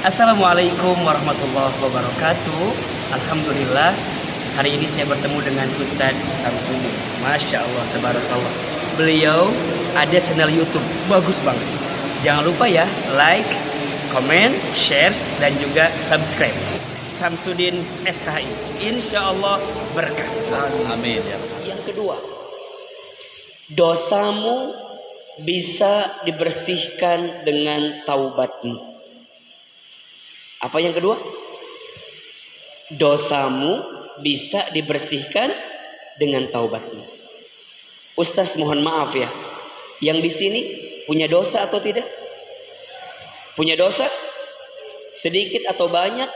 Assalamualaikum warahmatullahi wabarakatuh. Alhamdulillah, hari ini saya bertemu dengan Ustadz Samsudin. Masya Allah, tabarakallah. Beliau ada channel YouTube, bagus banget. Jangan lupa ya, like, comment, share, dan juga subscribe. Samsudin SHI, insya Allah berkah. Amin ya. Yang kedua, dosamu bisa dibersihkan dengan taubatmu. Apa yang kedua? Dosamu bisa dibersihkan dengan taubatmu. Ustaz mohon maaf ya, yang di sini punya dosa atau tidak? Punya dosa? Sedikit atau banyak?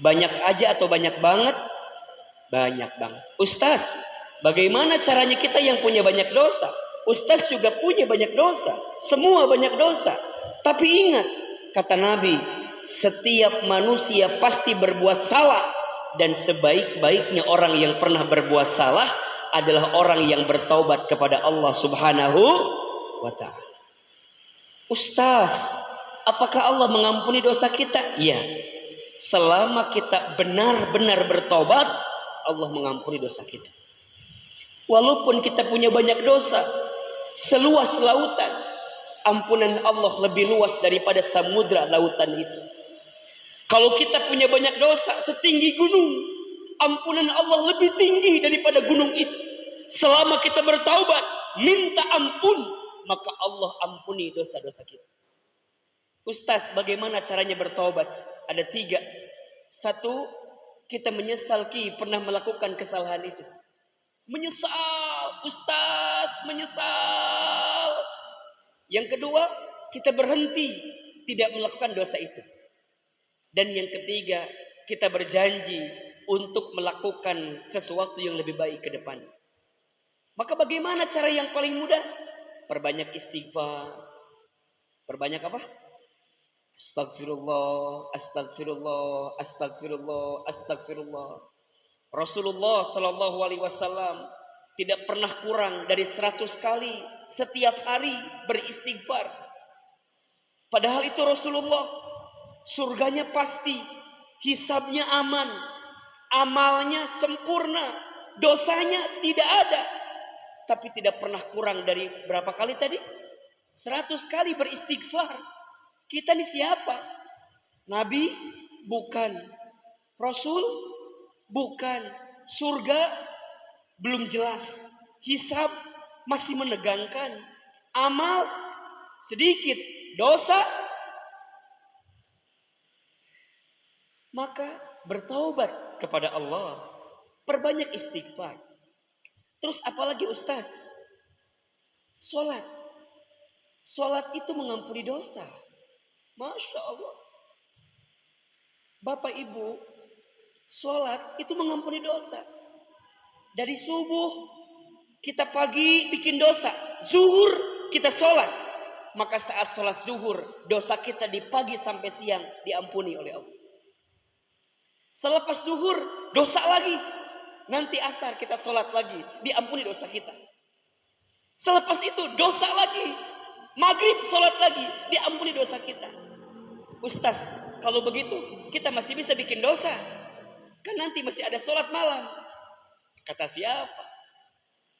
Banyak aja atau banyak banget? Banyak banget. Ustaz, bagaimana caranya kita yang punya banyak dosa? Ustaz juga punya banyak dosa. Semua banyak dosa. Tapi ingat, kata Nabi, setiap manusia pasti berbuat salah, dan sebaik-baiknya orang yang pernah berbuat salah adalah orang yang bertaubat kepada Allah Subhanahu wa ta'ala. Ustaz, apakah Allah mengampuni dosa kita? Iya. Selama kita benar-benar bertaubat, Allah mengampuni dosa kita. Walaupun kita punya banyak dosa, seluas lautan, ampunan Allah lebih luas daripada samudra lautan itu. Kalau kita punya banyak dosa setinggi gunung, ampunan Allah lebih tinggi daripada gunung itu. Selama kita bertaubat, minta ampun, maka Allah ampuni dosa-dosa kita. Ustaz, bagaimana caranya bertaubat? Ada 3. 1, kita menyesal pernah melakukan kesalahan itu. Menyesal, Ustaz, menyesal. Yang kedua, kita berhenti tidak melakukan dosa itu. Dan yang ketiga, kita berjanji untuk melakukan sesuatu yang lebih baik ke depan. Maka bagaimana cara yang paling mudah? Perbanyak istighfar. Perbanyak apa? Astagfirullah, astagfirullah, astagfirullah, astagfirullah. Rasulullah Shallallahu Alaihi Wasallam tidak pernah kurang dari 100 kali setiap hari beristighfar. Padahal itu Rasulullah, surganya pasti, hisabnya aman, amalnya sempurna, dosanya tidak ada. Tapi tidak pernah kurang dari berapa kali tadi? 100 kali beristighfar. Kita ini siapa? Nabi? Bukan. Rasul? Bukan. Surga? Belum jelas. Hisab? Masih menegangkan. Amal? Sedikit. Dosa? Maka bertaubat kepada Allah. Perbanyak istighfar. Terus apalagi Ustaz? Sholat. Sholat itu mengampuni dosa. Masya Allah. Bapak Ibu, sholat itu mengampuni dosa. Dari subuh kita pagi bikin dosa. Zuhur kita sholat. Maka saat sholat zuhur, dosa kita di pagi sampai siang diampuni oleh Allah. Selepas zuhur, dosa lagi. Nanti asar kita sholat lagi, diampuni dosa kita. Selepas itu dosa lagi. Maghrib sholat lagi, diampuni dosa kita. Ustaz, kalau begitu kita masih bisa bikin dosa. Kan nanti masih ada sholat malam. Kata siapa?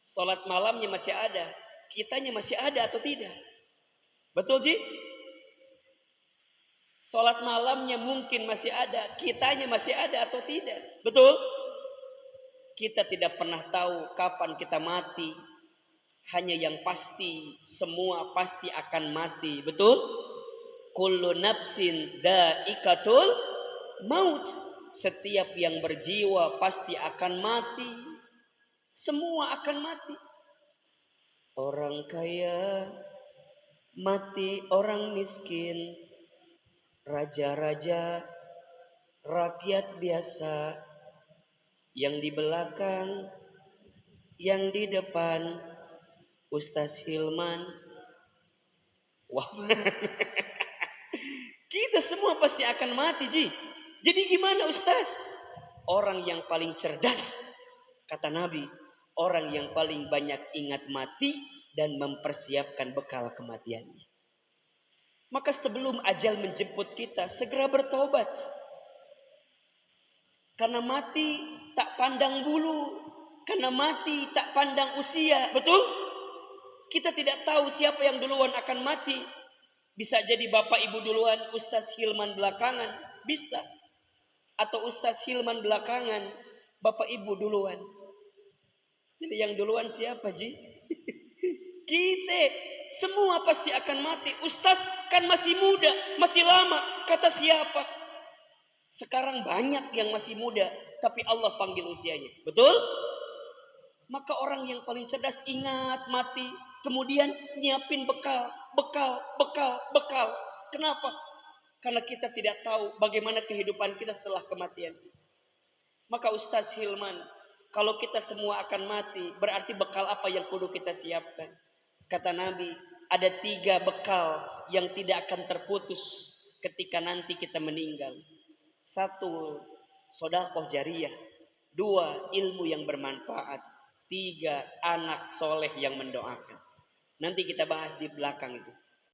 Sholat malamnya masih ada, kitanya masih ada atau tidak? Betul Ji? Sholat malamnya mungkin masih ada, kitanya masih ada atau tidak? Betul? Kita tidak pernah tahu kapan kita mati. Hanya yang pasti, semua pasti akan mati. Betul? Kullu nafsin dha'iqatul maut. Setiap yang berjiwa pasti akan mati. Semua akan mati. Orang kaya mati, orang miskin, raja-raja, rakyat biasa, yang di belakang, yang di depan, Ustaz Hilman. Wah. Kita semua pasti akan mati, Ji. Jadi gimana Ustaz? Orang yang paling cerdas, kata Nabi, orang yang paling banyak ingat mati dan mempersiapkan bekal kematiannya. Maka sebelum ajal menjemput kita, segera bertobat. Karena mati tak pandang bulu, karena mati tak pandang usia, betul? Kita tidak tahu siapa yang duluan akan mati. Bisa jadi bapak ibu duluan, Ustaz Hilman belakangan, bisa. Atau Ustaz Hilman belakangan, bapak ibu duluan. Jadi yang duluan siapa, Ji? Kita. Semua pasti akan mati. Ustaz kan masih muda, masih lama. Kata siapa? Sekarang banyak yang masih muda, tapi Allah panggil usianya. Betul? Maka orang yang paling cerdas ingat mati, kemudian nyiapin bekal. Kenapa? Karena kita tidak tahu bagaimana kehidupan kita setelah kematian. Maka Ustaz Hilman, kalau kita semua akan mati, berarti bekal apa yang kudu kita siapkan? Kata Nabi, ada 3 bekal yang tidak akan terputus ketika nanti kita meninggal. 1, sedekah jariyah. 2, ilmu yang bermanfaat. 3, anak soleh yang mendoakan. Nanti kita bahas di belakang itu.